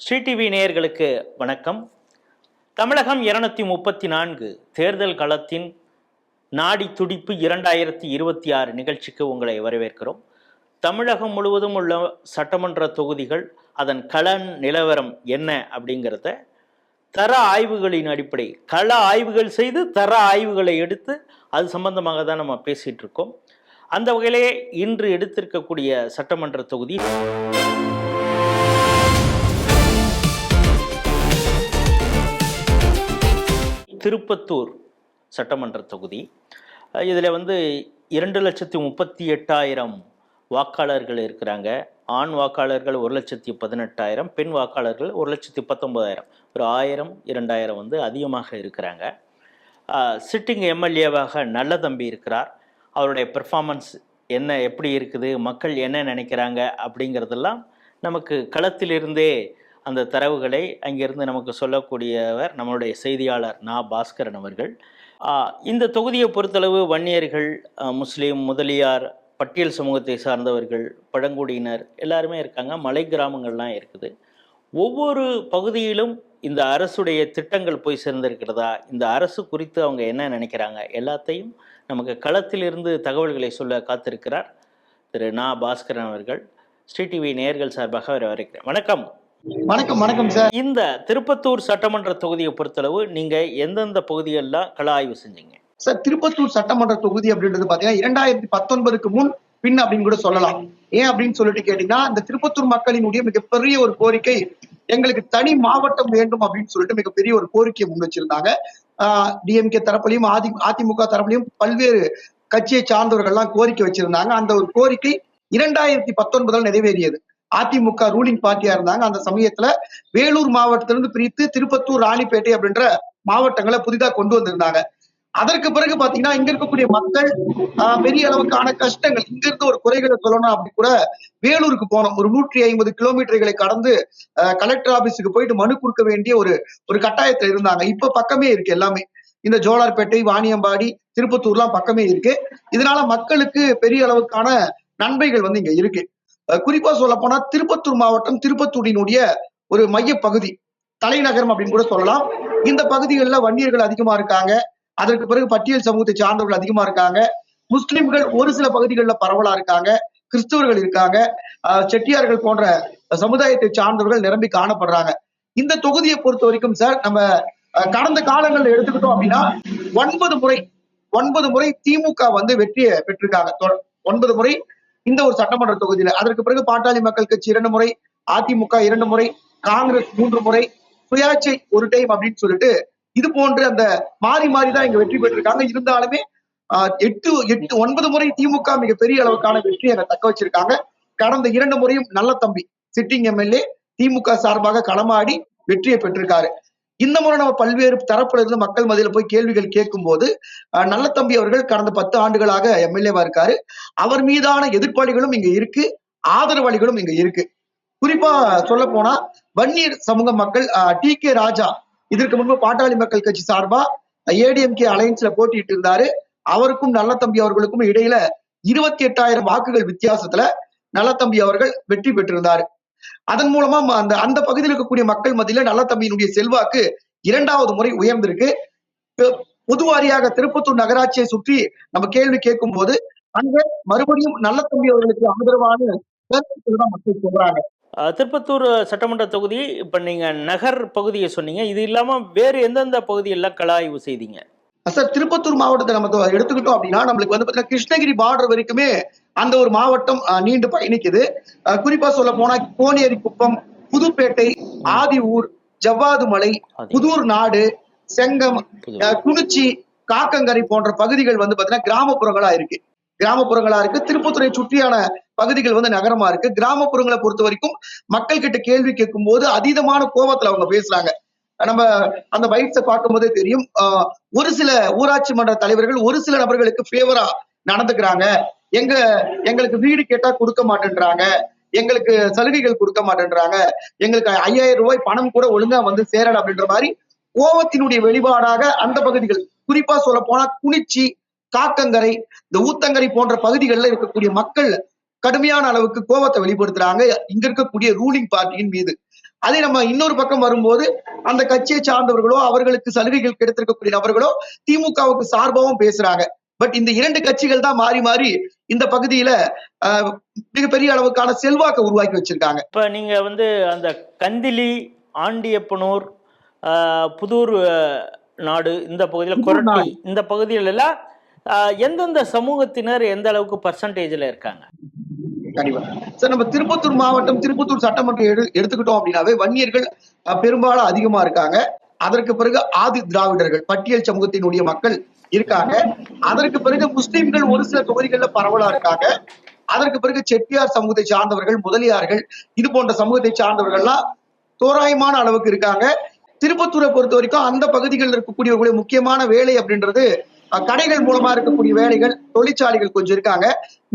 Sri TV நேயர்களுக்கு வணக்கம். தமிழகம் 234 தேர்தல் களத்தின் நாடி துடிப்பு 2026 நிகழ்ச்சிக்கு உங்களை வரவேற்கிறோம். தமிழகம் முழுவதும் உள்ள சட்டமன்ற தொகுதிகள், அதன் கள நிலவரம் என்ன அப்படிங்கிறத தர ஆய்வுகளின் அடிப்படை, கள ஆய்வுகள் செய்து தர ஆய்வுகளை எடுத்து அது சம்பந்தமாக தான் நம்ம பேசிட்டு இருக்கோம். அந்த வகையிலே இன்று எடுத்திருக்கக்கூடிய சட்டமன்ற தொகுதி திருப்பத்தூர் சட்டமன்ற தொகுதி. இதில் 2,38,000 வாக்காளர்கள் இருக்கிறாங்க. ஆண் வாக்காளர்கள் 1,18,000, பெண் வாக்காளர்கள் 1,19,000, ஒரு 1000 2000 அதிகமாக இருக்கிறாங்க. சிட்டிங் எம்எல்ஏவாக நல்லதம்பி இருக்கிறார். அவருடைய பெர்ஃபார்மன்ஸ் என்ன, எப்படி இருக்குது, மக்கள் என்ன நினைக்கிறாங்க அப்படிங்கிறதெல்லாம் நமக்கு களத்திலிருந்தே அந்த தரவுகளை அங்கிருந்து நமக்கு சொல்லக்கூடியவர் நம்மளுடைய செய்தியாளர் நா. பாஸ்கரன் அவர்கள். இந்த தொகுதியை பொறுத்தளவு வன்னியர்கள், முஸ்லீம், முதலியார், பட்டியல் சமூகத்தை சார்ந்தவர்கள், பழங்குடியினர் எல்லாருமே இருக்காங்க. மலை கிராமங்கள்லாம் இருக்குது. ஒவ்வொரு பகுதியிலும் இந்த அரசுடைய திட்டங்கள் போய் சேர்ந்திருக்கிறதா, இந்த அரசு குறித்து அவங்க என்ன நினைக்கிறாங்க, எல்லாத்தையும் நமக்கு களத்திலிருந்து தகவல்களை சொல்ல காத்திருக்கிறார் திரு நா. பாஸ்கரன் அவர்கள். ஸ்ரீ டிவி நேயர்கள் சார்பாக வரவேற்கிறேன். வணக்கம். வணக்கம். வணக்கம் சார். இந்த திருப்பத்தூர் சட்டமன்ற தொகுதியை பொறுத்தளவு நீங்க எந்தெந்த பகுதியெல்லாம் கள ஆய்வு செஞ்சீங்க? சார், திருப்பத்தூர் சட்டமன்ற தொகுதி அப்படின்றது பாத்தீங்கன்னா 2019க்கு முன் பின் அப்படின்னு கூட சொல்லலாம். ஏன் அப்படின்னு சொல்லிட்டு கேட்டீங்கன்னா, இந்த திருப்பத்தூர் மக்களினுடைய மிகப்பெரிய ஒரு கோரிக்கை, எங்களுக்கு தனி மாவட்டம் வேண்டும் அப்படின்னு சொல்லிட்டு மிகப்பெரிய ஒரு கோரிக்கையை முன் வச்சிருந்தாங்க. டிஎம்கே தரப்புலையும் அதிமுக தரப்புலையும் பல்வேறு கட்சியை சார்ந்தவர்கள்லாம் கோரிக்கை வச்சிருந்தாங்க. அந்த ஒரு கோரிக்கை 2019 நிறைவேறியது. அதிமுக ரூலிங் பார்ட்டியா இருந்தாங்க. அந்த சமயத்துல வேலூர் மாவட்டத்திலிருந்து பிரித்து திருப்பத்தூர், ராணிப்பேட்டை அப்படின்ற மாவட்டங்களை புதிதாக கொண்டு வந்திருந்தாங்க. அதற்கு பிறகு பாத்தீங்கன்னா, இங்க இருக்கக்கூடிய மக்கள் பெரிய அளவுக்கான கஷ்டங்கள், இங்க இருந்து ஒரு குறைகளை சொல்லணும் அப்படி கூட வேலூருக்கு போனோம். ஒரு 150 கிலோமீட்டர்களை கடந்து கலெக்டர் ஆபீஸுக்கு போயிட்டு மனு கொடுக்க வேண்டிய ஒரு கட்டாயத்துல இருந்தாங்க. இப்ப பக்கமே இருக்கு எல்லாமே. இந்த ஜோலார்பேட்டை, வாணியம்பாடி, திருப்பத்தூர்லாம் பக்கமே இருக்கு. இதனால மக்களுக்கு பெரிய அளவுக்கான நன்மைகள் இங்க இருக்கு. குறிப்பா சொல்ல போனா திருப்பத்தூர் மாவட்டம் திருப்பத்தூரினுடைய ஒரு மைய பகுதி, தலைநகரம் அப்படின்னு கூட சொல்லலாம். இந்த பகுதிகளில் வன்னியர்கள் அதிகமா இருக்காங்க. அதற்கு பிறகு பட்டியல் சமூகத்தை சார்ந்தவர்கள் அதிகமா இருக்காங்க. முஸ்லிம்கள் ஒரு சில பகுதிகளில் பரவலா இருக்காங்க. கிறிஸ்தவர்கள் இருக்காங்க. செட்டியார்கள் போன்ற சமுதாயத்தை சார்ந்தவர்கள் நிரம்பி காணப்படுறாங்க. இந்த தொகுதியை பொறுத்த வரைக்கும் சார், நம்ம கடந்த காலங்களில் எடுத்துக்கிட்டோம் அப்படின்னா 9 முறை திமுக வெற்றியை பெற்றிருக்காங்க. 9 முறை இந்த ஒரு சட்டமன்ற தொகுதியில. அதற்கு பிறகு பாட்டாளி மக்கள் கட்சி 2 முறை, அதிமுக 2 முறை, காங்கிரஸ் 3 முறை, சுயாட்சி ஒரு டைம் அப்படின்னு சொல்லிட்டு இது போன்று அந்த மாறி மாறிதான் இங்க வெற்றி பெற்றிருக்காங்க. இருந்தாலுமே 9 முறை திமுக மிகப்பெரிய அளவுக்கான வெற்றியை தக்க வச்சிருக்காங்க. கடந்த 2 முறையும் நல்லதம்பி சிட்டிங் எம்எல்ஏ திமுக சார்பாக களமாடி வெற்றியை பெற்றிருக்காரு. இந்த முறை நம்ம பல்வேறு தரப்புல இருந்து மக்கள் மத்தியில போய் கேள்விகள் கேட்கும் போது, நல்லதம்பி அவர்கள் கடந்த 10 ஆண்டுகளாக எம்எல்ஏவா இருக்காரு. அவர் மீதான எதிர்ப்பாளிகளும் இங்க இருக்கு, ஆதரவாளிகளும் இங்க இருக்கு. குறிப்பா சொல்ல போனா வன்னியர் சமூக மக்கள், டி.கே. ராஜா இதற்கு முன்பு பாட்டாளி மக்கள் கட்சி சார்பா ஏடிஎம்கே அலையன்ஸ்ல போட்டிட்டு இருந்தாரு. அவருக்கும் நல்லதம்பி அவர்களுக்கும் இடையில 28,000 வாக்குகள் வித்தியாசத்துல நல்லதம்பி அவர்கள் வெற்றி பெற்றிருந்தாரு. அதன் மூலமா அந்த பகுதியில் இருக்கக்கூடிய மக்கள் மத்தியில நல்லதம்பியினுடைய செல்வாக்கு 2வது முறை உயர்ந்திருக்கு. பொதுவாரியாக திருப்பத்தூர் நகராட்சியை சுற்றி நம்ம கேள்வி கேட்கும் போது அங்க மறுபடியும் நல்லதம்பி அவர்களுக்கு ஆதரவான தான் மக்கள் சொல்றாங்க. திருப்பத்தூர் சட்டமன்ற தொகுதி, இப்ப நீங்க நகர் பகுதியை சொன்னீங்க. இது இல்லாம வேறு எந்தெந்த பகுதியெல்லாம் கள ஆய்வு செய்தீங்க? சார், திருப்பத்தூர் மாவட்டத்தை நம்ம எடுத்துக்கிட்டோம் அப்படின்னா, நம்மளுக்கு பாத்தீங்கன்னா கிருஷ்ணகிரி பார்டர் வரைக்குமே அந்த ஒரு மாவட்டம் நீண்டு பயணிக்குது. குறிப்பா சொல்ல போனா கோனேரி குப்பம், புதுப்பேட்டை, ஆதியூர், ஜவ்வாதுமலை, புதூர் நாடு, செங்கம், குனிச்சி, காக்கங்கரை போன்ற பகுதிகள் பாத்தீங்கன்னா கிராமப்புறங்களா இருக்கு. திருப்பத்தூரை சுற்றியான பகுதிகள் நகரமா இருக்கு. கிராமப்புறங்களை பொறுத்த வரைக்கும் மக்கள் கிட்ட கேள்வி கேட்கும் போது அதீதமான கோபத்துல அவங்க பேசுறாங்க. நம்ம அந்த பைட்ஸை பார்க்கும் போதே தெரியும். ஒரு சில ஊராட்சி மன்ற தலைவர்கள் ஒரு சில நபர்களுக்கு ஃபேவரா நடந்துக்கிறாங்க. எங்களுக்கு வீடு கேட்டா கொடுக்க மாட்டேன்றாங்க, எங்களுக்கு சலுகைகள் கொடுக்க மாட்டேன்றாங்க, எங்களுக்கு 5,000 ரூபாய் பணம் கூட ஒழுங்கா சேரல அப்படின்ற மாதிரி கோபத்தினுடைய வெளிப்பாடாக அந்த பகுதிகள், குறிப்பா சொல்ல போனா குனிச்சி, காக்கங்கரை, இந்த ஊத்தங்கரை போன்ற பகுதிகளில் இருக்கக்கூடிய மக்கள் கடுமையான அளவுக்கு கோபத்தை வெளிப்படுத்துறாங்க இங்க இருக்கக்கூடிய ரூலிங் பார்ட்டியின் மீது. அதே நம்ம இன்னொரு பக்கம் வரும்போது அந்த கட்சியை சார்ந்தவர்களோ அவர்களுக்கு சலுகைகள் கிடைத்திருக்கக்கூடிய நபர்களோ திமுகவுக்கு சார்பாகவும் பேசுறாங்க. பட் இந்த இரண்டு கட்சிகள் தான் மாறி மாறி இந்த பகுதியில மிகப்பெரிய அளவுக்கான செல்வாக்கை உருவாக்கி வச்சிருக்காங்க. இப்போ நீங்கள் வந்து அந்த கந்திலி, ஆண்டியப்பனூர், புதூர் நாடு, இந்த பகுதியில் கொரட்டி, இந்த பகுதிகளெல்லாம் எந்தெந்த சமூகத்தினர் எந்த அளவுக்கு பர்சன்டேஜில் இருக்காங்க? கண்டிப்பா சார். நம்ம திருப்பத்தூர் மாவட்டம், திருப்பத்தூர் சட்டமன்றம் எடுத்துக்கிட்டோம் அப்படின்னாவே வன்னியர்கள் பெரும்பாலும் அதிகமா இருக்காங்க. அதற்கு பிறகு ஆதி திராவிடர்கள், பட்டியல் சமூகத்தினுடைய மக்கள் இருக்காங்க. அதற்கு பிறகு முஸ்லிம்கள் ஒரு சில தொகுதிகளில் பரவலா இருக்காங்க. அதற்கு பிறகு செட்டியார் சமூகத்தை சார்ந்தவர்கள், முதலியார்கள், இது போன்ற சமூகத்தை சார்ந்தவர்கள்லாம் தோராயமான அளவுக்கு இருக்காங்க. திருப்பத்தூரை பொறுத்த வரைக்கும் அந்த பகுதிகளில் இருக்கக்கூடிய முக்கியமான வேலை அப்படின்றது கடைகள் மூலமா இருக்கக்கூடிய வேலைகள், தொழிற்சாலைகள் கொஞ்சம் இருக்காங்க.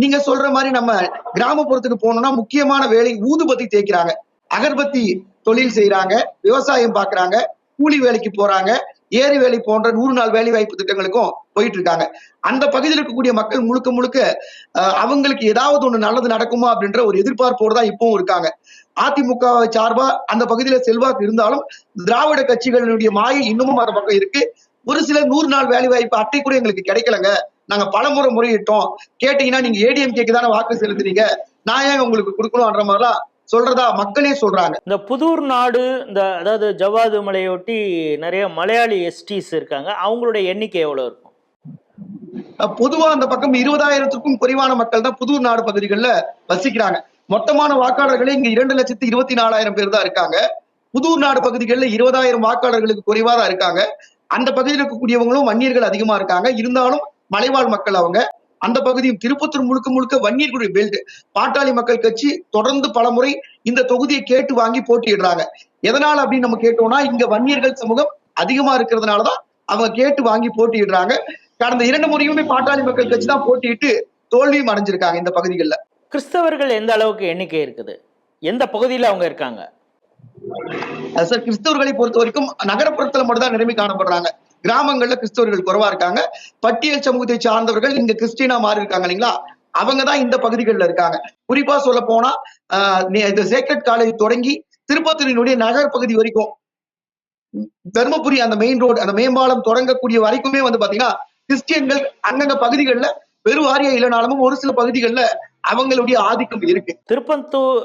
நீங்க சொல்ற மாதிரி நம்ம கிராமப்புறத்துக்கு போனோம்னா முக்கியமான வேலை ஊதுபத்தி தேய்க்கிறாங்க, அகர்பத்தி தொழில் செய்யறாங்க, விவசாயம் பாக்குறாங்க, கூலி வேலைக்கு போறாங்க, ஏரி வேலை போன்ற 100 நாள் வேலை வாய்ப்பு திட்டங்களுக்கும் போயிட்டு இருக்காங்க. அந்த பகுதியில் இருக்கக்கூடிய மக்கள் முழுக்க முழுக்க அவங்களுக்கு ஏதாவது ஒண்ணு நல்லது நடக்குமா அப்படின்ற ஒரு எதிர்பார்ப்போடு தான் இப்பவும் இருக்காங்க. அதிமுக சார்பா அந்த பகுதியில செல்வாக்கு இருந்தாலும் திராவிட கட்சிகளுடைய மாயை இன்னமும் அந்த பக்கம் இருக்கு. ஒரு சில 100 நாள் வேலை வாய்ப்பு அட்டை கூட எங்களுக்கு கிடைக்கலங்க, நாங்க பலமுறை முறையிட்டோம், கேட்டீங்கன்னா நீங்க ஏடிஎம்கேக்கு தானே வாக்கு செலுத்துறீங்க, நான் ஏன் உங்களுக்கு கொடுக்கணும்ன்ற மாதிரிலாம் சொல்றதா மக்களே சொல்றாங்க. இந்த புதூர் நாடு, இந்த அதாவது ஜவ்வாது மலையொட்டி நிறைய மலையாளி எஸ்டிஸ் இருக்காங்க, அவங்களுடைய எண்ணிக்கை எவ்வளவு இருக்கும்? பொதுவா அந்த பக்கம் 20,000க்கும் குறைவான மக்கள் தான் புதூர் நாடு பகுதிகளில் வசிக்கிறாங்க. மொத்தமான வாக்காளர்களே இங்க 2,24,000 பேர் தான் இருக்காங்க. புதூர் நாடு பகுதிகளில் 20,000 வாக்காளர்களுக்கு குறைவா தான் இருக்காங்க. அந்த பகுதியில் இருக்கக்கூடியவங்களும் வன்னியர்கள் அதிகமா இருக்காங்க. இருந்தாலும் மலைவாழ் மக்கள் அவங்க. அந்த பகுதியும் திருப்பத்தூர் முழுக்க முழுக்க வன்னியர்களுடைய பெல்ட். பாட்டாளி மக்கள் கட்சி தொடர்ந்து பலமுறை இந்த தொகுதியை கேட்டு வாங்கி போட்டியிடுறாங்க. எதனால அப்படின்னு நம்ம கேட்டோம்னா, இங்க வன்னியர்கள் சமூகம் அதிகமா இருக்கிறதுனாலதான் அவங்க கேட்டு வாங்கி போட்டியிடுறாங்க. கடந்த 2 முறையுமே பாட்டாளி மக்கள் கட்சி தான் போட்டியிட்டு தோல்வியும் அடைஞ்சிருக்காங்க இந்த பகுதிகளில். கிறிஸ்தவர்கள் எந்த அளவுக்கு எண்ணிக்கை இருக்குது, எந்த பகுதியில் அவங்க இருக்காங்க? சார், கிறிஸ்தவர்களை பொறுத்த வரைக்கும் நகரப்புறத்துல மட்டும் தான் நிலைமை காணப்படுறாங்க. கிராமங்கள்ல கிறிஸ்தவர்கள் குறைவா இருக்காங்க. பட்டியல் சமூகத்தை சார்ந்தவர்கள் இங்க கிறிஸ்டினா மாறி இருக்காங்க இல்லைங்களா, அவங்கதான் இந்த பகுதிகளில் இருக்காங்க. குறிப்பா சொல்ல போனா சேக்ரெட் காலேஜ் தொடங்கி திருப்பத்தூரினுடைய நகர் பகுதி வரைக்கும், தர்மபுரி அந்த மெயின் ரோடு, அந்த மேம்பாலம் தொடங்கக்கூடிய வரைக்குமே வந்து பாத்தீங்கன்னா கிறிஸ்டியன்கள் அங்கங்க பகுதிகளில் பெருவாரிய இல்லைனாலும் ஒரு சில பகுதிகளில் அவங்களுடைய ஆதிக்கம் இருக்கு. திருப்பத்தூர்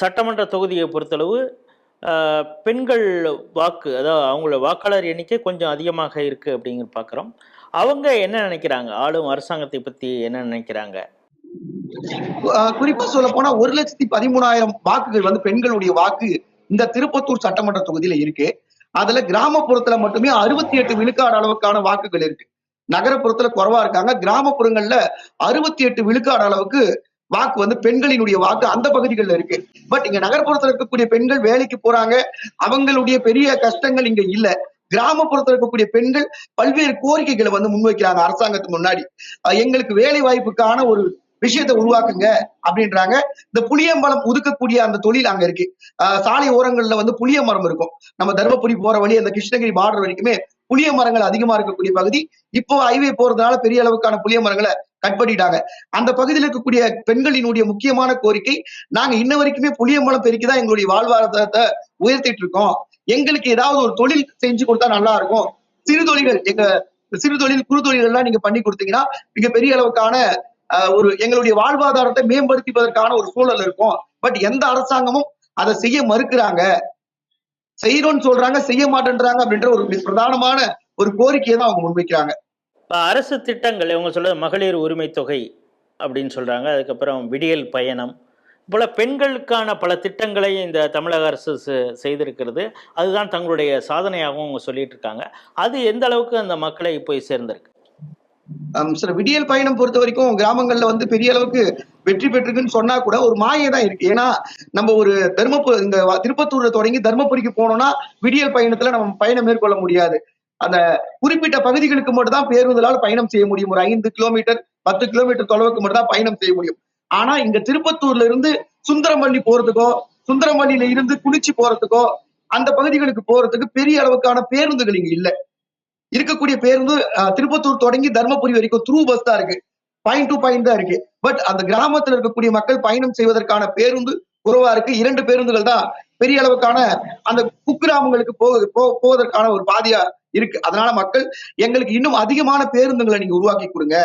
சட்டமன்ற தொகுதியை பொறுத்தளவு பெண்கள் வாக்கு, அதாவது அவங்களோட வாக்காளர் எண்ணிக்கை கொஞ்சம் அதிகமாக இருக்கு அப்படிங்கிற பார்க்குறோம். அவங்க என்ன நினைக்கிறாங்க, ஆளும் அரசாங்கத்தை பத்தி என்ன நினைக்கிறாங்க? குறிப்பா சொல்ல போனா 1,13,000 வாக்குகள் வந்து பெண்களுடைய வாக்கு இந்த திருப்பத்தூர் சட்டமன்ற தொகுதியில இருக்கு. அதுல கிராமப்புறத்துல மட்டுமே 68 விழுக்காடு அளவுக்கான வாக்குகள் இருக்கு. நகரப்புறத்துல குறைவா இருக்காங்க. கிராமப்புறங்கள்ல 68 விழுக்காடு அளவுக்கு வாக்கு வந்து பெண்களினுடைய வாக்கு அந்த பகுதிகளில் இருக்கு. பட் இங்க நகர்ப்புறத்துல இருக்கக்கூடிய பெண்கள் வேலைக்கு போறாங்க, அவங்களுடைய பெரிய கஷ்டங்கள் இங்க இல்ல. கிராமப்புறத்துல இருக்கக்கூடிய பெண்கள் பல்வேறு கோரிக்கைகளை வந்து முன்வைக்கிறாங்க அரசாங்கத்துக்கு முன்னாடி. எங்களுக்கு வேலை வாய்ப்புக்கான ஒரு விஷயத்தை உருவாக்குங்க அப்படின்றாங்க. இந்த புளியம்பழம் உதுக்கக்கூடிய அந்த தொழில் அங்க இருக்கு. சாலை ஓரங்கள்ல வந்து புளிய மரம் இருக்கும். நம்ம தர்மபுரி போற வழி அந்த கிருஷ்ணகிரி பார்டர் வரைக்குமே புளிய மரங்கள் அதிகமா இருக்கக்கூடிய பகுதி. இப்போ ஹைவே போறதுனால பெரிய அளவுக்கான புளிய மரங்களை கட் பண்ணிட்டாங்க. அந்த பகுதியில் இருக்கக்கூடிய பெண்களினுடைய முக்கியமான கோரிக்கை, நாங்க இன்ன வரைக்குமே புளிய மரம் பெருக்கிதான் எங்களுடைய வாழ்வாதாரத்தை உயர்த்திட்டு இருக்கோம், எங்களுக்கு ஏதாவது ஒரு தொழில் செஞ்சு கொடுத்தா நல்லா இருக்கும், சிறு தொழில்கள், எங்க சிறு தொழில் குறு தொழில்கள் எல்லாம் நீங்க பண்ணி கொடுத்தீங்கன்னா மிக பெரிய அளவுக்கான ஒரு எங்களுடைய வாழ்வாதாரத்தை மேம்படுத்திப்பதற்கான ஒரு சூழல் இருக்கும். பட் எந்த அரசாங்கமும் அதை செய்ய மறுக்கிறாங்க. செய்யணும்னு சொல்றாங்க, செய்ய மாட்டேன்றாங்க அப்படின்ற ஒரு பிரதானமான ஒரு கோரிக்கையை தான் அவங்க முன்வைக்கிறாங்க. அரசு திட்டங்கள் இவங்க சொல்றது மகளிர் உரிமை தொகை அப்படின்னு சொல்றாங்க, அதுக்கப்புறம் விடியல் பயணம் போல பெண்களுக்கான பல திட்டங்களை இந்த தமிழக அரசு செய்திருக்கிறது. அதுதான் தங்களுடைய சாதனையாகவும் அவங்க சொல்லிட்டு இருக்காங்க. அது எந்த அளவுக்கு அந்த மக்களை போய் சேர்ந்திருக்கு? சார், விடியல் பயணம் பொறுத்த வரைக்கும் கிராமங்கள்ல வந்து பெரிய அளவுக்கு வெற்றி பெற்றிருக்குன்னு சொன்னா கூட ஒரு மாயை தான் இருக்கு. ஏன்னா நம்ம ஒரு இந்த திருப்பத்தூர்ல தொடங்கி தர்மபுரிக்கு போனோம்னா விடியல் பயணத்துல நம்ம பயணம் மேற்கொள்ள முடியாது. அந்த குறிப்பிட்ட பகுதிகளுக்கு மட்டும் தான் பேருந்துகளால் பயணம் செய்ய முடியும். ஒரு 5 கிலோமீட்டர் 10 கிலோமீட்டர் தொலைவுக்கு மட்டும் தான் பயணம் செய்ய முடியும். ஆனா இங்க திருப்பத்தூர்ல இருந்து சுந்தரமல்லி போறதுக்கோ, சுந்தரமல்லியில இருந்து குளிச்சி போறதுக்கோ, அந்த பகுதிகளுக்கு போறதுக்கு பெரிய அளவுக்கான பேருந்துகள் இங்க இல்ல. இருக்கக்கூடிய பேருந்து திருப்பத்தூர் தொடங்கி தர்மபுரி வரைக்கும் த்ரூ பஸ் தான் இருக்கு, பாயிண்ட் டு பாயிண்ட் தான் இருக்கு. பட் அந்த கிராமத்துல இருக்கக்கூடிய மக்கள் பயணம் செய்வதற்கான பேருந்து குறைவா இருக்கு. 2 பேருந்துகள் தான் பெரிய அளவுக்கான அந்த குக்கிராமங்களுக்கு போவதற்கான ஒரு பாதையா இருக்கு. அதனால மக்கள் எங்களுக்கு இன்னும் அதிகமான பேருந்துகளை நீங்க உருவாக்கி கொடுங்க.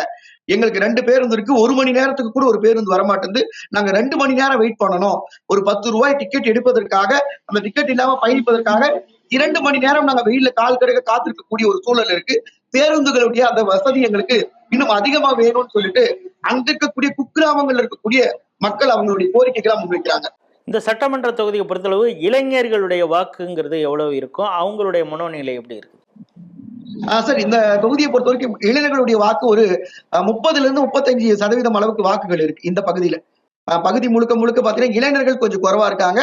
எங்களுக்கு 2 பேருந்து இருக்கு. 1 மணி நேரத்துக்கு கூட ஒரு பேருந்து வரமாட்டேங்குது. நாங்க 2 மணி நேரம் வெயிட் பண்ணணும். ஒரு 10 ரூபாய் டிக்கெட் எடுப்பதற்காக, அந்த டிக்கெட் இல்லாம பயணிப்பதற்காக 2 மணி நேரம் நாங்க வெயில்ல கால் கடுக்க காத்திருக்கக்கூடிய ஒரு சூழல் இருக்கு. பேருந்துகளுடைய அந்த வசதி எங்களுக்கு இன்னும் அதிகமா வேணும்னு சொல்லிட்டு அங்க இருக்கக்கூடிய குக்கிராமங்கள்ல இருக்கக்கூடிய மக்கள் அவங்களுடைய கோரிக்கைகளை முன்வைக்கிறாங்க. இந்த சட்டமன்ற தொகுதியை பொறுத்தளவு இளைஞர்களுடைய வாக்குங்கிறது எவ்வளவு இருக்கும்? அவங்களுடைய மனோநிலை எப்படி இருக்கு? சார், இந்த தொகுதியை பொறுத்த வரைக்கும் இளைஞர்களுடைய வாக்கு ஒரு 30% 35% அளவுக்கு வாக்குகள் இருக்கு இந்த பகுதியில. பகுதி முழுக்க முழுக்க பாத்தீங்கன்னா இளைஞர்கள் கொஞ்சம் குறைவா இருக்காங்க.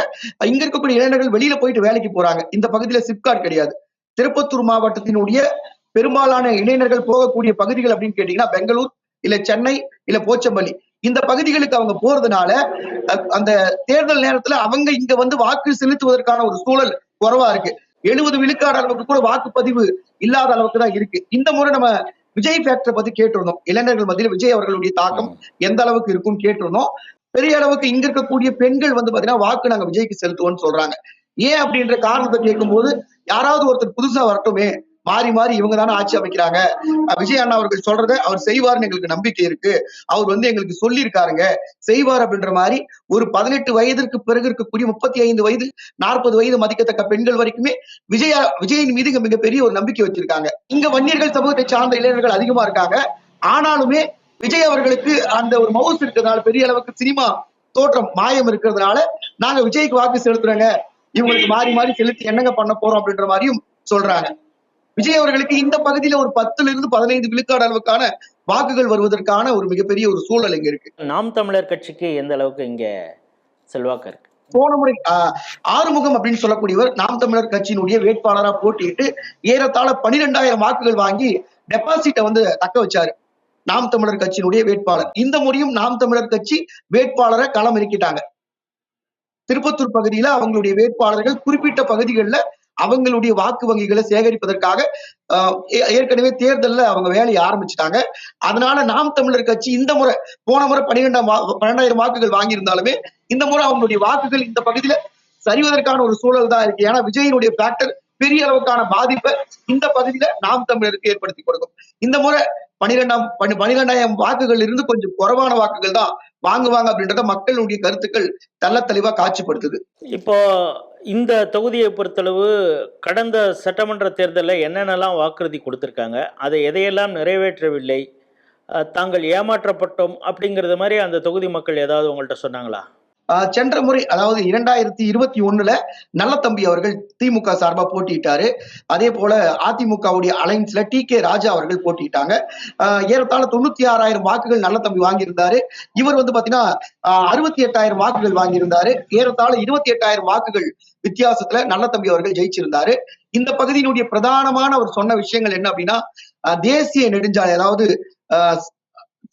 இங்க இருக்கக்கூடிய இளைஞர்கள் வெளியில போயிட்டு வேலைக்கு போறாங்க. இந்த பகுதியில சிப்காட் கிடையாது. திருப்பத்தூர் மாவட்டத்தினுடைய பெரும்பாலான இளைஞர்கள் போகக்கூடிய பகுதிகள் அப்படின்னு கேட்டீங்கன்னா பெங்களூர், இல்ல சென்னை, இல்ல போச்சம்பள்ளி. இந்த பகுதிகளுக்கு அவங்க போறதுனால அந்த தேர்தல் நேரத்துல அவங்க இங்க வந்து வாக்கு செலுத்துவதற்கான ஒரு சூழல் குறைவா இருக்கு. 70 விழுக்காடு அளவுக்கு கூட வாக்குப்பதிவு இல்லாத அளவுக்கு தான் இருக்கு. இந்த முறை நம்ம விஜய் ஃபேக்டரை பத்தி கேட்டிருந்தோம். இளைஞர்கள் மத்தியில விஜய் அவர்களுடைய தாக்கம் எந்த அளவுக்கு இருக்கும்னு கேட்டிருந்தோம். பெரிய அளவுக்கு இங்க இருக்கக்கூடிய பெண்கள் வந்து பாத்தீங்கன்னா வாக்கு நாங்க விஜய்க்கு செலுத்துவோம்னு சொல்றாங்க. ஏன் அப்படின்ற காரணத்தை கேட்கும்போது, யாராவது ஒருத்தர் புதுசா வரட்டுமே, மாறி மாறி இவங்க தானே ஆட்சி அமைக்கிறாங்க, விஜய் அண்ணா அவர்கள் சொல்றத அவர் செய்வார்னு எங்களுக்கு நம்பிக்கை இருக்கு, அவர் வந்து எங்களுக்கு சொல்லி இருக்காருங்க, செய்வார் அப்படின்ற மாதிரி ஒரு 18 வயதிற்கு பிறகு இருக்கக்கூடிய 35 வயது 40 வயது மதிக்கத்தக்க பெண்கள் வரைக்குமே விஜயின் மீது மிகப்பெரிய ஒரு நம்பிக்கை வச்சிருக்காங்க. இங்க வன்னியர்கள் சமூகத்தை சார்ந்த இளைஞர்கள் அதிகமா இருக்காங்க. ஆனாலுமே விஜய் அவர்களுக்கு அந்த ஒரு மவுஸ் இருக்கிறதுனால, பெரிய அளவுக்கு சினிமா தோற்றம் மாயம் இருக்கிறதுனால நாங்க விஜய்க்கு வாக்கு செலுத்துறோங்க, இவங்களுக்கு மாறி மாறி செலுத்தி என்னங்க பண்ண போறோம் அப்படின்ற மாதிரியும் சொல்றாங்க. விஜய் அவர்களுக்கு இந்த பகுதியில ஒரு 10 - 15 விழுக்காடு அளவுக்கான வாக்குகள் வருவதற்கான ஒரு மிகப்பெரிய ஒரு சூழல் இங்க இருக்கு. நாம் தமிழர் கட்சிக்கு எந்த அளவுக்கு இங்க செல்வாக்கு இருக்கு? போன முறை ஆறுமுகம் அப்படின்னு சொல்லக்கூடியவர் நாம் தமிழர் கட்சியினுடைய வேட்பாளரா போட்டியிட்டு ஏறத்தாழ 12,000 வாக்குகள் வாங்கி டெபாசிட்டை வந்து தக்க வச்சாரு நாம் தமிழர் கட்சியினுடைய வேட்பாளர். இந்த முறையும் நாம் தமிழர் கட்சி வேட்பாளரை களம் இறக்கிட்டாங்க. திருப்பத்தூர் பகுதியில அவங்களுடைய வேட்பாளர்கள் குறிப்பிட்ட பகுதிகளில் அவங்களுடைய வாக்கு வங்கிகளை சேகரிப்பதற்காக ஏற்கனவே தேர்தல்ல அவங்க வேலையை ஆரம்பிச்சுட்டாங்க. அதனால நாம் தமிழர் கட்சி இந்த முறை, போன முறை 12,000 வாக்குகள் வாங்கியிருந்தாலுமே இந்த முறை அவங்களுடைய வாக்குகள் இந்த பகுதியில சரிவதற்கான ஒரு சூழல் தான் இருக்கு. ஏன்னா விஜயினுடைய ஃபேக்டர் பெரிய அளவுக்கான பாதிப்பை இந்த பகுதியில நாம் தமிழருக்கு ஏற்படுத்தி கொடுக்கும். இந்த முறை 12,000 வாக்குகள் இருந்து கொஞ்சம் குறைவான வாக்குகள் தான் வாங்குவாங்க அப்படின்றத மக்களுடைய கருத்துக்கள் தெள்ள தெளிவா காட்சிப்படுத்துது. இப்போ இந்த தொகுதியை பொறுத்தளவு கடந்த சட்டமன்ற தேர்தலில் என்னென்னலாம் வாக்குறுதி கொடுத்துருக்காங்க, அதை எதையெல்லாம் நிறைவேற்றவில்லை, தாங்கள் ஏமாற்றப்பட்டோம் அப்படிங்கிறது மாதிரி அந்த தொகுதி மக்கள் ஏதாவது உங்கள்கிட்ட சொன்னாங்களா? சென்ற முறை, அதாவது 2021 நல்லதம்பி அவர்கள் திமுக சார்பா போட்டியிட்டாரு. அதே போல அதிமுகவுடைய அலைன்ஸ்ல டி.கே. ராஜா அவர்கள் போட்டியிட்டாங்க. ஏறத்தாழ 96,000 வாக்குகள் நல்லதம்பி வாங்கியிருந்தாரு. இவர் வந்து பாத்தீங்கன்னா 68,000 வாக்குகள் வாங்கியிருந்தாரு. ஏறத்தாழ 28,000 வாக்குகள் வித்தியாசத்துல நல்லதம்பி அவர்கள் ஜெயிச்சிருந்தாரு. இந்த பகுதியினுடைய பிரதானமான அவர் சொன்ன விஷயங்கள் என்ன அப்படின்னா, தேசிய நெடுஞ்சாலை, அதாவது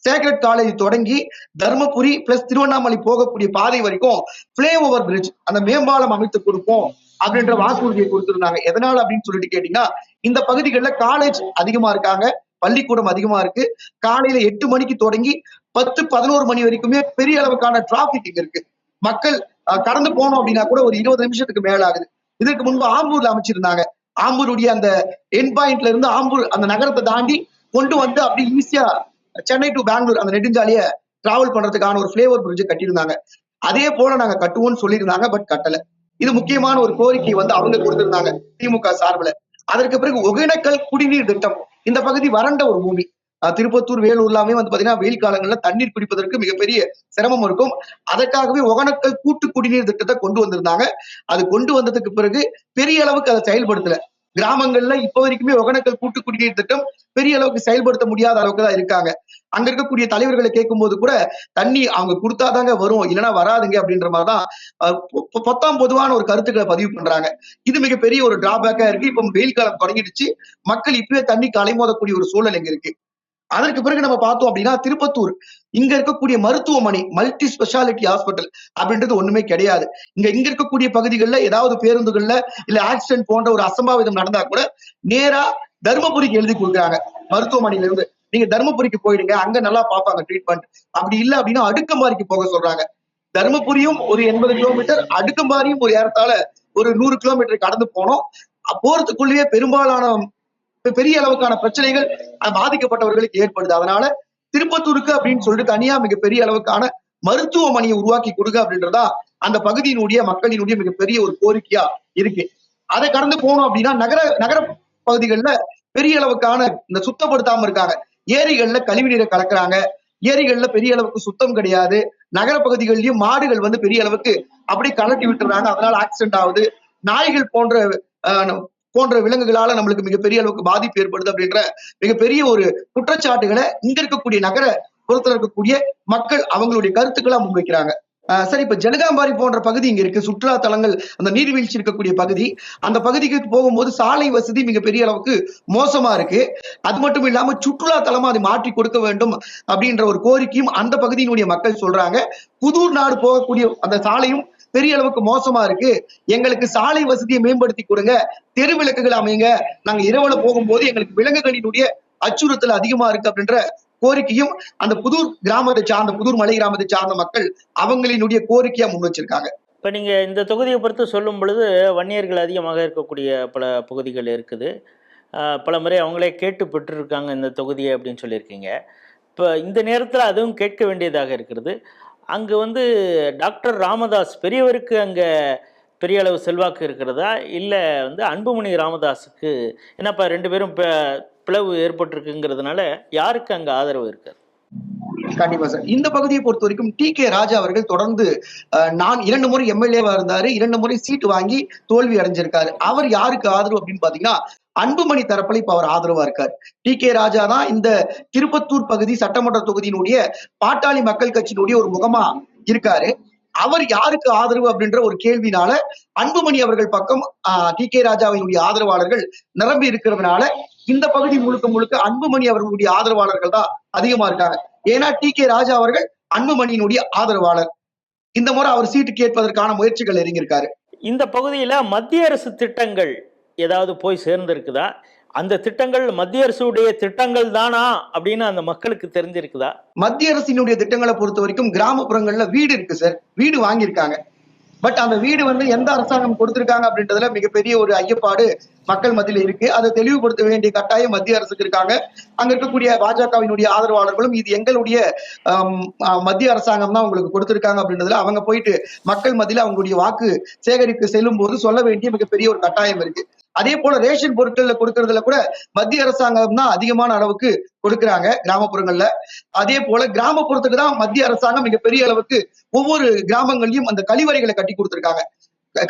சேக்ரட் காலேஜ் தொடங்கி தர்மபுரி பிளஸ் திருவண்ணாமலை போகக்கூடிய பாதை வரைக்கும் பிளே ஓவர் பிரிட்ஜ், அந்த மேம்பாலம் அமைத்து கொடுப்போம் அப்படின்ற வாக்குறுதியை கொடுத்திருந்தாங்க. எதனால அப்படின்னு சொல்லிட்டு கேட்டீங்கன்னா, இந்த பகுதிகளில் காலேஜ் அதிகமா இருக்காங்க, பள்ளிக்கூடம் அதிகமா இருக்கு. காலையில 8 மணிக்கு தொடங்கி 10-11 மணி வரைக்குமே பெரிய அளவுக்கான டிராபிக் இங்க இருக்கு. மக்கள் கடந்து போனோம் அப்படின்னா கூட ஒரு 20 நிமிஷத்துக்கு மேல ஆகுது. இதற்கு முன்பு ஆம்பூர்ல அமைச்சிருந்தாங்க. ஆம்பூருடைய அந்த என் பாயிண்ட்ல இருந்து ஆம்பூர் அந்த நகரத்தை தாண்டி கொண்டு வந்து அப்படி ஈஸியா சென்னை டு பெங்களூர் அந்த நெடுஞ்சாலைய டிராவல் பண்றதுக்கான ஒரு பிளேஓவர் பிரிட்ஜ் கட்டியிருந்தாங்க. அதே போல நாங்க கட்டுவோம்னு சொல்லியிருந்தாங்க, பட் கட்டல. இது முக்கியமான ஒரு கோரிக்கை வந்து அவங்க கொடுத்திருந்தாங்க திமுக சார்பில். அதற்கு பிறகு ஒகேனக்கல் குடிநீர் திட்டம், இந்த பகுதி வறண்ட ஒரு பூமி. திருப்பத்தூர், வேலூர் எல்லாமே வந்து பாத்தீங்கன்னா வெயில் காலங்கள்ல தண்ணீர் குடிப்பதற்கு மிகப்பெரிய சிரமம் இருக்கும். அதற்காகவே ஒகேனக்கல் கூட்டு குடிநீர் திட்டத்தை கொண்டு வந்திருந்தாங்க. அது கொண்டு வந்ததுக்கு பிறகு பெரிய அளவுக்கு அதை செயல்படுத்தல. கிராமங்கள்ல இப்ப வரைக்குமே ஒகேனக்கல் கூட்டு குடிநீர் திட்டம் பெரிய அளவுக்கு செயல்படுத்த முடியாத அளவுக்கு தான் இருக்காங்க. அங்க இருக்கக்கூடிய தலைவர்களை கேட்கும்போது கூட தண்ணி அவங்க கொடுத்தாதாங்க வரும், இல்லைன்னா வராதுங்க அப்படின்ற மாதிரிதான் பொதுவான ஒரு கருத்துக்களை பதிவு பண்றாங்க. இது மிகப்பெரிய ஒரு டிராபேக்கா இருக்கு. இப்ப வெயில் காலம் தொடங்கிடுச்சு, மக்கள் இப்பவே தண்ணிக்கு அலைமோதக்கூடிய ஒரு சூழல் இங்க இருக்கு. அதற்கு பிறகு நம்ம பார்த்தோம் அப்படின்னா, திருப்பத்தூர் இங்க இருக்கக்கூடிய மருத்துவமனை, மல்டி ஸ்பெஷாலிட்டி ஹாஸ்பிட்டல் அப்படின்றது ஒண்ணுமே கிடையாது. இங்க இருக்கக்கூடிய பகுதிகளில் ஏதாவது பேருந்துகள்ல இல்ல ஆக்சிடென்ட் போன்ற ஒரு அசம்பாவிதம் நடந்தா கூட நேரா தர்மபுரிக்கு எழுதி கொடுக்குறாங்க. மருத்துவமனையில இருந்து நீங்க தர்மபுரிக்கு போயிடுங்க, அங்க நல்லா பார்ப்பாங்க ட்ரீட்மெண்ட். அப்படி இல்லை அப்படின்னா அடுக்கமாரிக்கு போக சொல்றாங்க. தருமபுரியும் ஒரு 80 கிலோமீட்டர், அடுக்கம்பாரியும் ஒரு ஏறத்தாழ ஒரு 100 கிலோமீட்டர் கடந்து போனோம். போறதுக்குள்ளேயே பெரும்பாலான பெரிய அளவுக்கான பிரச்சனைகள் பாதிக்கப்பட்டவர்களுக்கு ஏற்படுது. அதனால திருப்பத்தூருக்கு அப்படின்னு சொல்லிட்டு தனியா மிகப்பெரிய அளவுக்கான மருத்துவமனையை உருவாக்கி கொடுங்க அப்படின்றதா அந்த பகுதியினுடைய மக்களினுடைய மிகப்பெரிய ஒரு கோரிக்கையா இருக்கு. அதை கடந்து போனோம் அப்படின்னா நகர பகுதிகளில் பெரிய அளவுக்கான இந்த சுத்தப்படுத்தாம இருக்காங்க. ஏரிகள்ல கழிவுநீரை கலக்குறாங்க. ஏரிகள்ல பெரிய அளவுக்கு சுத்தம் கிடையாது. நகர பகுதிகளிலும் மாடுகள் வந்து பெரிய அளவுக்கு அப்படியே கலட்டி விட்டுறாங்க. அதனால ஆக்சிடென்ட் ஆகுது. நாய்கள் போன்ற விலங்குகளால நம்மளுக்கு மிகப்பெரிய அளவுக்கு பாதிப்பு ஏற்படுது அப்படின்ற மிகப்பெரிய ஒரு குற்றச்சாட்டுகளை இங்க இருக்கக்கூடிய நகர புறத்துல இருக்கக்கூடிய மக்கள் அவங்களுடைய கருத்துக்களா முன்வைக்கிறாங்க. சரி, இப்ப ஜனகாம்பாரி போன்ற பகுதி இங்க இருக்கு, சுற்றுலா தலங்கள், அந்த நீர்வீழ்ச்சி இருக்கக்கூடிய பகுதி. அந்த பகுதிக்கு போகும்போது சாலை வசதி மிகப்பெரிய அளவுக்கு மோசமா இருக்கு. அது மட்டும் இல்லாம சுற்றுலா தலமா அதை மாற்றி கொடுக்க வேண்டும் அப்படின்ற ஒரு கோரிக்கையும் அந்த பகுதியினுடைய மக்கள் சொல்றாங்க. புதூர் நாடு போகக்கூடிய அந்த சாலையும் பெரிய அளவுக்கு மோசமா இருக்கு. எங்களுக்கு சாலை வசதியை மேம்படுத்தி கொடுங்க, தெரு விளக்குகள் அமைங்க, நாங்க இரவுல போகும்போது எங்களுக்கு விலங்குகளினுடைய அச்சுறுத்தல் அதிகமா இருக்கு அப்படின்ற கோரிக்கையும் அந்த புதூர் கிராமத்தை சார்ந்த, புதூர் மலை கிராமத்தை சார்ந்த மக்கள் அவங்களினுடைய கோரிக்கையா முன் வச்சிருக்காங்க. இப்போ நீங்கள் இந்த தொகுதியை பொறுத்து சொல்லும் பொழுது வன்னியர்கள் அதிகமாக இருக்கக்கூடிய பல பகுதிகள் இருக்குது. பல முறை அவங்களே கேட்டு பெற்றிருக்காங்க இந்த தொகுதியை அப்படின்னு சொல்லியிருக்கீங்க. இப்போ இந்த நேரத்தில் அதுவும் கேட்க வேண்டியதாக இருக்கிறது. அங்கே வந்து டாக்டர் ராமதாஸ் பெரியவருக்கு அங்கே பெரிய அளவு செல்வாக்கு இருக்கிறதா, இல்லை வந்து அன்புமணி ராமதாஸுக்கு, என்னப்பா ரெண்டு பேரும் பிளவு ஏற்பட்டிருக்குங்கிறதுனால யாருக்கு அங்கே ஆதரவு இருக்காது? கண்டிப்பா சார். இந்த பகுதியை பொறுத்த வரைக்கும் டி.கே. ராஜா அவர்கள் தொடர்ந்து நான் 2 முறை எம்எல்ஏவா இருந்தாரு, 2 முறை சீட்டு வாங்கி தோல்வி அடைஞ்சிருக்காரு. அவர் யாருக்கு ஆதரவு அப்படின்னு பாத்தீங்கன்னா அன்புமணி தரப்புல இப்ப அவர் ஆதரவா இருக்காரு. டி.கே. ராஜா தான் இந்த திருப்பத்தூர் பகுதி சட்டமன்ற தொகுதியினுடைய பாட்டாளி மக்கள் கட்சியினுடைய ஒரு முகமா இருக்காரு. அவர் யாருக்கு ஆதரவு அப்படின்ற ஒரு கேள்வினால அன்புமணி அவர்கள் பக்கம் டி.கே. ராஜாவினுடைய ஆதரவாளர்கள் நிரம்பி இருக்கிறதுனால இந்த பகுதி முழுக்க முழுக்க அன்புமணி அவர்களுடைய ஆதரவாளர்கள் தான் அதிகமா இருக்காங்க. ஏன்னா டி.கே. ராஜா அவர்கள் அன்புமணியினுடைய ஆதரவாளர். இந்த முறை அவர் சீட்டு கேட்பதற்கான முயற்சிகள் இறங்கியிருக்காரு. இந்த பகுதியில மத்திய அரசு திட்டங்கள் ஏதாவது போய் சேர்ந்திருக்குதா? அந்த திட்டங்கள் மத்திய அரசுடைய திட்டங்கள் தானா அப்படின்னு அந்த மக்களுக்கு தெரிஞ்சிருக்குதா? மத்திய அரசினுடைய திட்டங்களை பொறுத்த வரைக்கும் கிராமப்புறங்கள்ல வீடு இருக்கு சார், வீடு வாங்கியிருக்காங்க. பட் அந்த வீடு வந்து எந்த அரசாங்கம் கொடுத்திருக்காங்க அப்படின்றதுல மிகப்பெரிய ஒரு ஐயப்பாடு மக்கள் மத்தியில இருக்கு. அதை தெளிவுபடுத்த வேண்டிய கட்டாயம் மத்திய அரசுக்கு இருக்காங்க. அங்க இருக்கக்கூடிய பாஜகவினுடைய ஆதரவாளர்களும் இது எங்களுடைய மத்திய அரசாங்கம் தான் உங்களுக்கு கொடுத்திருக்காங்க அப்படின்றதுல அவங்க போயிட்டு மக்கள் மத்தியில அவங்களுடைய வாக்கு சேகரிப்பு செல்லும் போது சொல்ல வேண்டிய மிகப்பெரிய ஒரு கட்டாயம் இருக்கு. அதே போல ரேஷன் பொருட்கள்ல கொடுக்கறதுல கூட மத்திய அரசாங்கம் தான் அதிகமான அளவுக்கு கொடுக்குறாங்க கிராமப்புறங்கள்ல. அதே போல கிராமப்புறத்துக்கு தான் மத்திய அரசாங்கம் மிகப்பெரிய அளவுக்கு ஒவ்வொரு கிராமங்களையும் அந்த கழிவறைகளை கட்டி கொடுத்திருக்காங்க.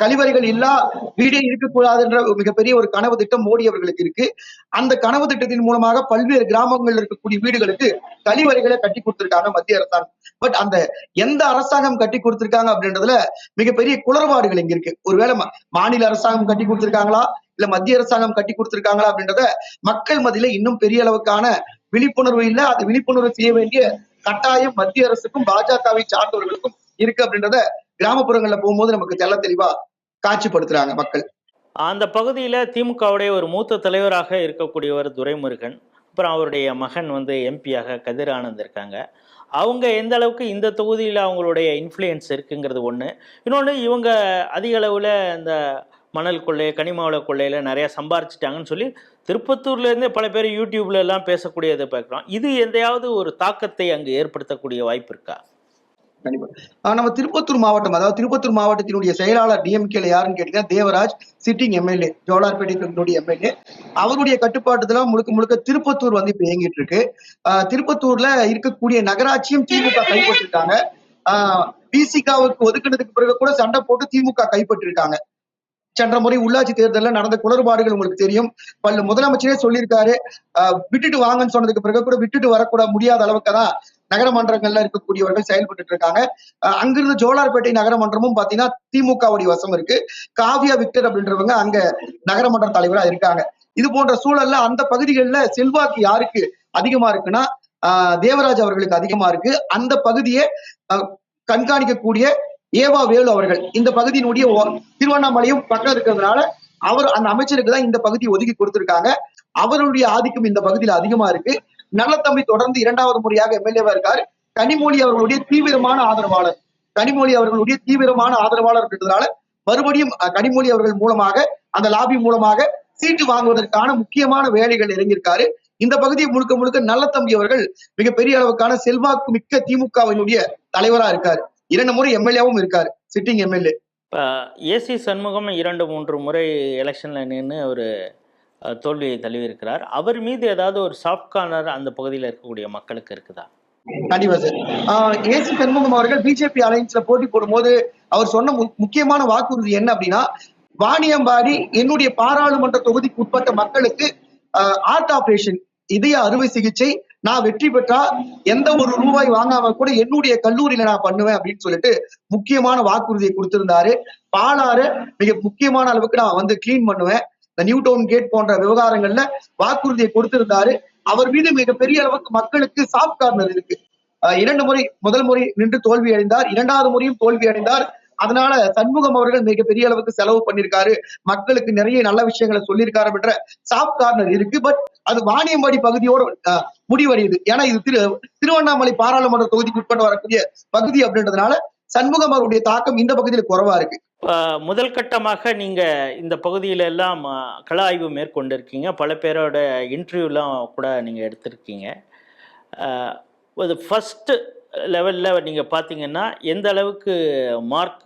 கழிவறைகள் இல்லா வீடே இருக்கக்கூடாதுன்ற மிகப்பெரிய ஒரு கனவு திட்டம் மோடி அவர்களுக்கு இருக்கு. அந்த கனவு திட்டத்தின் மூலமாக பல்வேறு கிராமங்கள்ல இருக்கக்கூடிய வீடுகளுக்கு கழிவறைகளை கட்டி கொடுத்திருக்காங்க மத்திய அரசாங்கம். பட் அந்த எந்த அரசாங்கம் கட்டி கொடுத்திருக்காங்க அப்படின்றதுல மிகப்பெரிய குளறுபாடுகள் இங்க இருக்கு. ஒருவேளை மாநில அரசாங்கம் கட்டி கொடுத்திருக்காங்களா இல்ல மத்திய அரசாங்கம் கட்டி கொடுத்திருக்காங்களா அப்படின்றத மக்கள் மத்தியில இன்னும் பெரிய அளவுக்கான விழிப்புணர்வு இல்ல. அது விழிப்புணர்வு செய்ய வேண்டிய கட்டாயம் மத்திய அரசுக்கும் பாஜகவை சார்ந்தவர்களுக்கும் இருக்கு அப்படின்றத கிராமப்புறங்கள்ல போகும்போது நமக்கு தெள்ள தெளிவா காட்சிப்படுத்துறாங்க மக்கள். அந்த பகுதியில திமுகவுடைய ஒரு மூத்த தலைவராக இருக்கக்கூடியவர் துரைமுருகன், அப்புறம் அவருடைய மகன் வந்து எம்பியாக கதிர் ஆனந்த் இருக்காங்க. அவங்க எந்த அளவுக்கு இந்த தொகுதியில் அவங்களுடைய இன்ஃப்ளூயன்ஸ் இருக்குங்கிறது ஒன்று. இன்னொன்று, இவங்க அதிக அளவில் இந்த மணல் கொள்ளை, கனிம வள கொள்ளையில் நிறையா சம்பாரிச்சிட்டாங்கன்னு சொல்லி திருப்பத்தூர்லேருந்தே பல பேர் யூடியூப்ல எல்லாம் பேசக்கூடியதை பார்க்குறோம். இது எந்தையாவது ஒரு தாக்கத்தை அங்கு ஏற்படுத்தக்கூடிய வாய்ப்பு இருக்கா? கண்டிப்பா. நம்ம திருப்பத்தூர் மாவட்டம், அதாவது திருப்பத்தூர் மாவட்டத்தினுடைய செயலாளர் டிஎம்கேல யாருன்னு கேட்டீங்கன்னா Devaraj, sitting MLA, Jolarpettai MLA. அவருடைய கட்டுப்பாட்டுல முழுக்க முழுக்க திருப்பத்தூர் வந்து இப்ப இயங்கிட்டு இருக்கு. திருப்பத்தூர்ல இருக்கக்கூடிய நகராட்சியும் திமுக கைப்பற்றிருக்காங்க. பிசிகாவுக்கு ஒதுக்கினதுக்கு பிறகு கூட சண்டை போட்டு திமுக கைப்பற்றிருக்காங்க. சென்ற முறை உள்ளாட்சி தேர்தலில் நடந்த குளறுபாடுகள் உங்களுக்கு தெரியும். முதலமைச்சரே சொல்லியிருக்காரு, விட்டுட்டு வாங்கன்னு சொன்னதுக்கு பிறகு கூட விட்டுட்டு வரக்கூட முடியாத அளவுக்கு தான் நகரமன்றங்கள்ல இருக்கக்கூடியவர்கள் செயல்பட்டு இருக்காங்க. அங்கிருந்து ஜோலார்பேட்டை நகரமன்றமும் பாத்தீங்கன்னா திமுகவுடைய வசம் இருக்கு. காவ்யா விக்டர் அப்படின்றவங்க அங்க நகரமன்ற தலைவரா இருக்காங்க. இது போன்ற சூழல்ல அந்த பகுதிகளில் செல்வாக்கு யாருக்கு அதிகமா இருக்குன்னா தேவராஜ் அவர்களுக்கு அதிகமா இருக்கு. அந்த பகுதியை கண்காணிக்கக்கூடிய ஏவா வேலு அவர்கள் இந்த பகுதியினுடைய திருவண்ணாமலையும் பக்கம் இருக்கிறதுனால அவர் அந்த அமைச்சருக்கு தான் இந்த பகுதியை ஒதுக்கி கொடுத்திருக்காங்க. அவருடைய ஆதிக்கம் இந்த பகுதியில அதிகமா இருக்கு. நல்லத்தம்பி தொடர்ந்து 2வது முறையாக எம்எல்ஏவா இருக்காரு. கனிமொழி அவர்களுடைய தீவிரமான ஆதரவாளர். கனிமொழி அவர்களுடைய தீவிரமான ஆதரவாளர் அப்படின்றதுனால மறுபடியும் கனிமொழி அவர்கள் மூலமாக அந்த லாபி மூலமாக சீட்டு வாங்குவதற்கான முக்கியமான வேலைகள் இறங்கியிருக்காரு. இந்த பகுதியை முழுக்க முழுக்க நல்ல தம்பி அவர்கள் மிகப்பெரிய அளவுக்கான செல்வாக்கு மிக்க திமுகவினுடைய தலைவரா இருக்காரு. 2 முறை எம்எல்ஏவும் இருக்காரு, சிட்டிங் எம்எல்ஏ. இப்போ ஏசி சண்முகம் 2-3 முறை எலெக்ஷனில் நின்று ஒரு தோல்வியை தழுவியிருக்கிறார். அவர் மீது ஏதாவது ஒரு சாஃப்ட் கார்னர் அந்த பகுதியில் இருக்கக்கூடிய மக்களுக்கு இருக்குதா? கண்டிப்பா சார். ஏசி சண்முகம் அவர்கள் பிஜேபி அலைன்ஸ்ல போட்டி போடும்போது அவர் சொன்ன முக்கியமான வாக்குறுதி என்ன அப்படின்னா, வாணியம்பாடி என்னுடைய பாராளுமன்ற தொகுதிக்கு உட்பட்ட மக்களுக்கு ஹார்ட் ஆபரேஷன், இதய அறுவை சிகிச்சை நான் வெற்றி பெற்றா எந்த ஒரு ரூபாய் வாங்காம கூட என்னுடைய கல்லூரியில நான் பண்ணுவேன் அப்படின்னு சொல்லிட்டு முக்கியமான வாக்குறுதியை கொடுத்திருந்தாரு. பாலாறு மிக முக்கியமான அளவுக்கு நான் வந்து கிளீன் பண்ணுவேன், இந்த நியூ டவுன் கேட் போன்ற விவகாரங்கள்ல வாக்குறுதியை கொடுத்திருந்தாரு. அவர் மீது மிகப்பெரிய அளவுக்கு மக்களுக்கு சாஃப்ட் கார்னர் இருக்கு. 2 முறை, முதல் முறை நின்று தோல்வி அடைந்தார், 2வது முறையும் தோல்வி அடைந்தார். அதனால சண்முகம் அவர்கள் மிகப்பெரிய அளவுக்கு செலவு பண்ணிருக்காரு, மக்களுக்கு நிறைய நல்ல விஷயங்களை சொல்லியிருக்காரு என்ற சாஃப்ட் கார்னர் இருக்கு. பட் அது வாணியம்பாடி பகுதியோட முடிவடையுது. ஏன்னா இது திருவண்ணாமலை பாராளுமன்ற தொகுதிக்கு உட்பட்டு வரக்கூடிய பகுதி அப்படின்றதுனால சண்முகம் அவருடைய தாக்கம் இந்த பகுதியில் குறைவா இருக்கு. முதல் கட்டமாக நீங்க இந்த பகுதியில எல்லாம் கள ஆய்வு மேற்கொண்டிருக்கீங்க, பல பேரோட இன்டர்வியூலாம் கூட நீங்க எடுத்திருக்கீங்க. ஒரு ஃபர்ஸ்ட் லெவலில் நீங்கள் பார்த்தீங்கன்னா எந்த அளவுக்கு மார்க்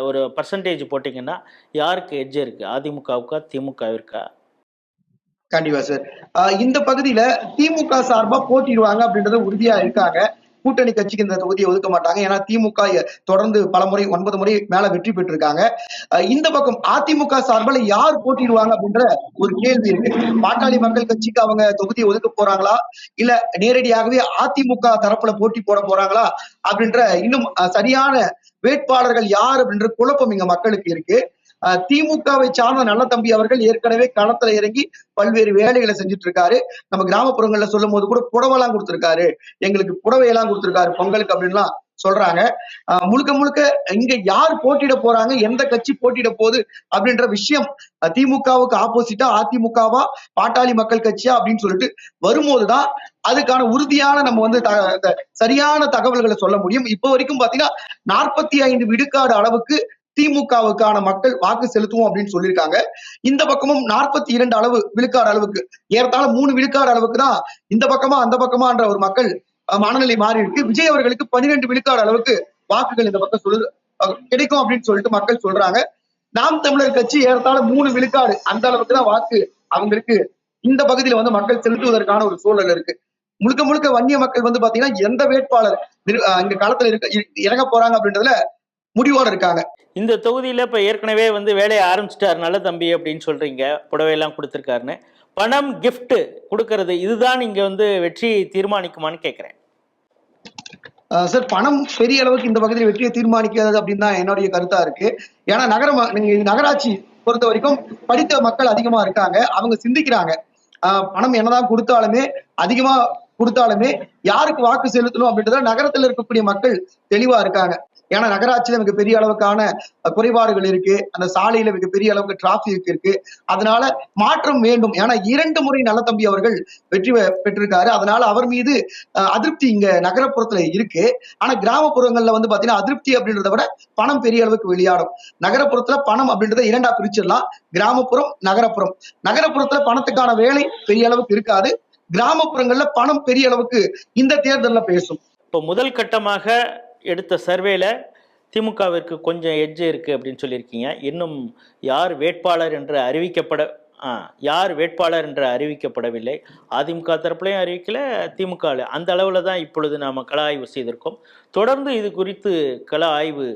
ஒரு பர்சன்டேஜ் போட்டிங்கன்னா யாருக்கு எட்ஜ் இருக்குது, அதிமுகவுக்கா திமுகவிற்கா? கண்டிப்பா சார். இந்த பகுதியில திமுக சார்பா போட்டிடுவாங்க அப்படின்றது உறுதியா இருக்காங்க. கூட்டணி கட்சிக்கு இந்த தொகுதியை ஒதுக்க மாட்டாங்க. ஏன்னா திமுக தொடர்ந்து பல முறை 9 முறை மேல வெற்றி பெற்றிருக்காங்க. இந்த பக்கம் அதிமுக சார்பில் யார் போட்டிடுவாங்க அப்படின்ற ஒரு கேள்வி இருக்கு. பாட்டாளி மக்கள் கட்சிக்கு அவங்க தொகுதியை ஒதுக்க போறாங்களா, இல்ல நேரடியாகவே அதிமுக தரப்புல போட்டி போட போறாங்களா அப்படின்ற இன்னும் சரியான வேட்பாளர்கள் யார் அப்படின்ற குழப்பம் இங்க மக்களுக்கு இருக்கு. திமுகவை சார்ந்த நல்ல தம்பி அவர்கள் ஏற்கனவே களத்துல இறங்கி பல்வேறு வேலைகளை செஞ்சுட்டு இருக்காரு. நம்ம கிராமப்புறங்கள்ல சொல்லும் போது கூட புடவைலாம் கொடுத்திருக்காரு, எங்களுக்கு புடவையெல்லாம் கொடுத்திருக்காரு பொங்கலுக்கு அப்படின்லாம் சொல்றாங்க. முழுக்க முழுக்க இங்க யார் போட்டியிட போறாங்க, எந்த கட்சி போட்டியிட போகுது அப்படின்ற விஷயம் திமுகவுக்கு ஆப்போசிட்டா அதிமுகவா பாட்டாளி மக்கள் கட்சியா அப்படின்னு சொல்லிட்டு வரும்போதுதான் அதுக்கான உறுதியான நம்ம வந்து சரியான தகவல்களை சொல்ல முடியும். இப்போ வரைக்கும் பாத்தீங்கன்னா 45 விழுக்காடு அளவுக்கு திமுகவுக்கான மக்கள் வாக்கு செலுத்துவோம் அப்படின்னு சொல்லியிருக்காங்க. இந்த பக்கமும் 42 விழுக்காடு அளவுக்கு, ஏறத்தாழ 3 விழுக்காடு அளவுக்கு தான் இந்த பக்கமா அந்த பக்கமான்ற ஒரு மக்கள் மனநிலை மாறி இருக்கு. விஜய் அவர்களுக்கு 12 விழுக்காடு அளவுக்கு வாக்குகள் இந்த பக்கம் கிடைக்கும் அப்படின்னு சொல்லிட்டு மக்கள் சொல்றாங்க. நாம் தமிழர் கட்சி ஏறத்தாழ 3 விழுக்காடு அந்த அளவுக்கு தான் வாக்கு அவங்களுக்கு இந்த பகுதியில வந்து மக்கள் செலுத்துவதற்கான ஒரு சூழல் இருக்கு. முழுக்க முழுக்க வன்னிய மக்கள் வந்து பாத்தீங்கன்னா எந்த வேட்பாளர் இங்க களத்துல இறங்க போறாங்க அப்படின்றதுல முடிவோட இருக்காங்க. இந்த தொகுதியில் இப்போ ஏற்கனவே வந்து வேலையை ஆரம்பிச்சிட்டார் நல்ல தம்பி அப்படின்னு சொல்றீங்க, புடவையெல்லாம் கொடுத்துருக்காருன்னு. பணம் கிஃப்ட் கொடுக்கறது இதுதான் இங்க வந்து வெற்றியை தீர்மானிக்குமான்னு கேட்கிறேன். சார், பணம் பெரிய அளவுக்கு இந்த பகுதியில் வெற்றியை தீர்மானிக்காது அப்படின்னு தான் என்னுடைய கருத்தா இருக்கு. ஏன்னா நகராட்சி பொறுத்த வரைக்கும் படித்த மக்கள் அதிகமா இருக்காங்க, அவங்க சிந்திக்கிறாங்க. பணம் என்னதான் கொடுத்தாலுமே, அதிகமா கொடுத்தாலுமே யாருக்கு வாக்கு செலுத்தணும் அப்படின்றத நகரத்துல இருக்கக்கூடிய மக்கள் தெளிவா இருக்காங்க. ஏன்னா நகராட்சியில மிகப்பெரிய அளவுக்கான குறைபாடுகள் இருக்கு, அந்த சாலையில மிகப்பெரிய அளவுக்கு டிராபிக் இருக்கு. அதனால மாற்றம் வேண்டும். ஏன்னா 2 முறை நல்ல தம்பி அவர்கள் வெற்றி பெற்றிருக்காரு. அதனால அவர் மீது அதிருப்தி இங்க நகரப்புறத்துல இருக்கு. ஆனா கிராமப்புறங்கள்ல வந்து பாத்தீங்கன்னா அதிருப்தி அப்படின்றத விட பணம் பெரிய அளவுக்கு வெளியாடும். நகரப்புறத்துல பணம் அப்படின்றத 2ஆ பிரிச்சிடலாம், கிராமப்புறம் நகரப்புறம். நகரப்புறத்துல பணத்துக்கான வேலை பெரிய அளவுக்கு இருக்காது, கிராமப்புறங்கள்ல பணம் பெரிய அளவுக்கு இந்த தேர்தலில் பேசும். இப்போ முதல் கட்டமாக எடுத்த சர்வேல திமுகவிற்கு கொஞ்சம் எட்ஜ் இருக்குது அப்படின்னு சொல்லியிருக்கீங்க. இன்னும் யார் வேட்பாளர் என்று அறிவிக்கப்படவில்லை. அதிமுக தரப்புலையும் அறிவிக்கல, திமுக அந்த அளவில் தான் இப்பொழுது நாம் கள ஆய்வு செய்திருக்கோம். தொடர்ந்து இது குறித்து கள ஆய்வு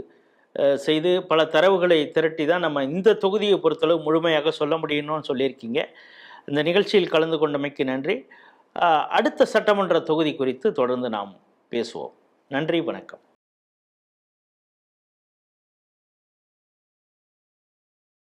செய்து பல தரவுகளை திரட்டி தான் நம்ம இந்த தொகுதியை பொறுத்தளவு முழுமையாக சொல்ல முடியணும்னு சொல்லியிருக்கீங்க. இந்த நிகழ்ச்சியில் கலந்து கொண்டமைக்கு நன்றி. அடுத்த சட்டமன்ற தொகுதி குறித்து தொடர்ந்து நாம் பேசுவோம். நன்றி, வணக்கம்.